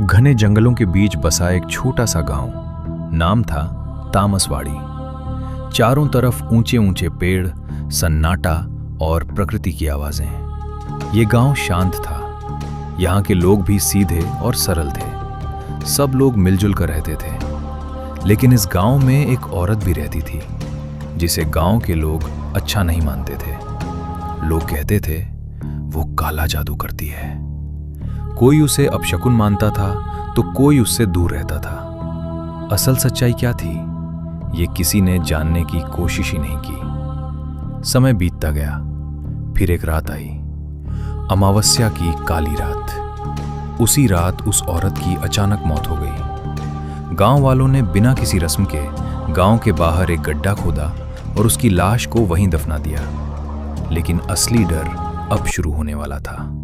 घने जंगलों के बीच बसा एक छोटा सा गांव। नाम था तामसवाड़ी। चारों तरफ ऊंचे ऊंचे पेड़, सन्नाटा और प्रकृति की आवाजें। ये गांव शांत था। यहाँ के लोग भी सीधे और सरल थे। सब लोग मिलजुल कर रहते थे। लेकिन इस गांव में एक औरत भी रहती थी जिसे गांव के लोग अच्छा नहीं मानते थे। लोग कहते थे वो काला जादू करती है। कोई उसे अपशकुन मानता था तो कोई उससे दूर रहता था। असल सच्चाई क्या थी, ये किसी ने जानने की कोशिश ही नहीं की। समय बीतता गया। फिर एक रात आई, अमावस्या की काली रात। उसी रात उस औरत की अचानक मौत हो गई। गांव वालों ने बिना किसी रस्म के गांव के बाहर एक गड्ढा खोदा और उसकी लाश को वहीं दफना दिया। लेकिन असली डर अब शुरू होने वाला था।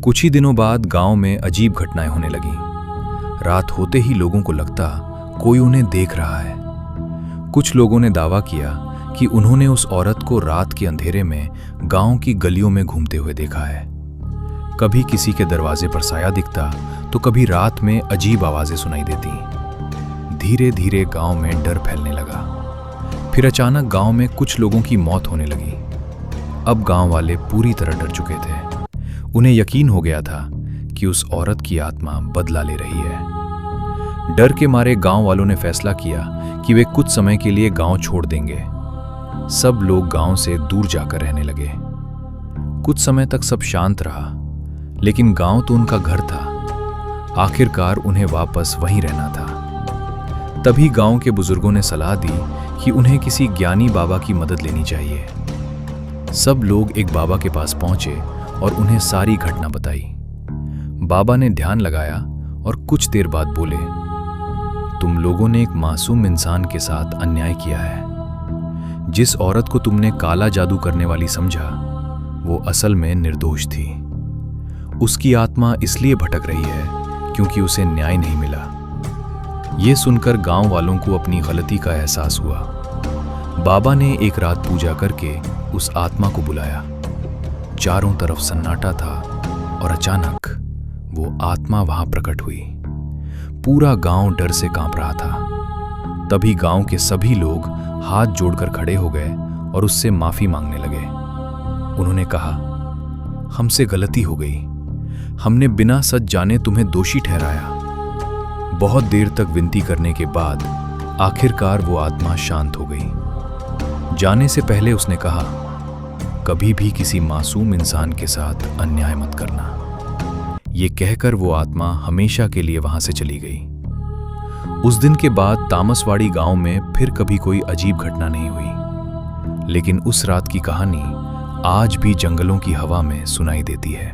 कुछ ही दिनों बाद गांव में अजीब घटनाएं होने लगी। रात होते ही लोगों को लगता कोई उन्हें देख रहा है। कुछ लोगों ने दावा किया कि उन्होंने उस औरत को रात के अंधेरे में गांव की गलियों में घूमते हुए देखा है। कभी किसी के दरवाजे पर साया दिखता तो कभी रात में अजीब आवाजें सुनाई देती। धीरे धीरे गांव में डर फैलने लगा। फिर अचानक गांव में कुछ लोगों की मौत होने लगी। अब गांव वाले पूरी तरह डर चुके थे। उन्हें यकीन हो गया था कि उस औरत की आत्मा बदला ले रही है। डर के मारे गांव वालों ने फैसला किया कि वे कुछ समय के लिए गांव छोड़ देंगे। सब लोग गांव से दूर जाकर रहने लगे। कुछ समय तक सब शांत रहा, लेकिन गांव तो उनका घर था। आखिरकार उन्हें वापस वहीं रहना था। तभी गांव के बुजुर्गों ने सलाह दी कि उन्हें किसी ज्ञानी बाबा की मदद लेनी चाहिए। सब लोग एक बाबा के पास पहुंचे और उन्हें सारी घटना बताई। बाबा ने ध्यान लगाया और कुछ देर बाद बोले, तुम लोगों ने एक मासूम इंसान के साथ अन्याय किया है। जिस औरत को तुमने काला जादू करने वाली समझा, वो असल में निर्दोष थी। उसकी आत्मा इसलिए भटक रही है क्योंकि उसे न्याय नहीं मिला। ये सुनकर गांव वालों को अपनी गलती का एहसास हुआ। बाबा ने एक रात पूजा करके उस आत्मा को बुलाया। चारों तरफ सन्नाटा था और अचानक वो आत्मा वहां प्रकट हुई। पूरा गांव डर से कांप रहा था। तभी गांव के सभी लोग हाथ जोड़कर खड़े हो गए और उससे माफी मांगने लगे। उन्होंने कहा, हमसे गलती हो गई। हमने बिना सच जाने तुम्हें दोषी ठहराया। बहुत देर तक विनती करने के बाद आखिरकार वो आत्मा शांत हो गई। जाने से पहले उसने कहा, कभी भी किसी मासूम इंसान के साथ अन्याय मत करना। ये कहकर वो आत्मा हमेशा के लिए वहां से चली गई। उस दिन के बाद तामसवाड़ी गांव में फिर कभी कोई अजीब घटना नहीं हुई। लेकिन उस रात की कहानी आज भी जंगलों की हवा में सुनाई देती है।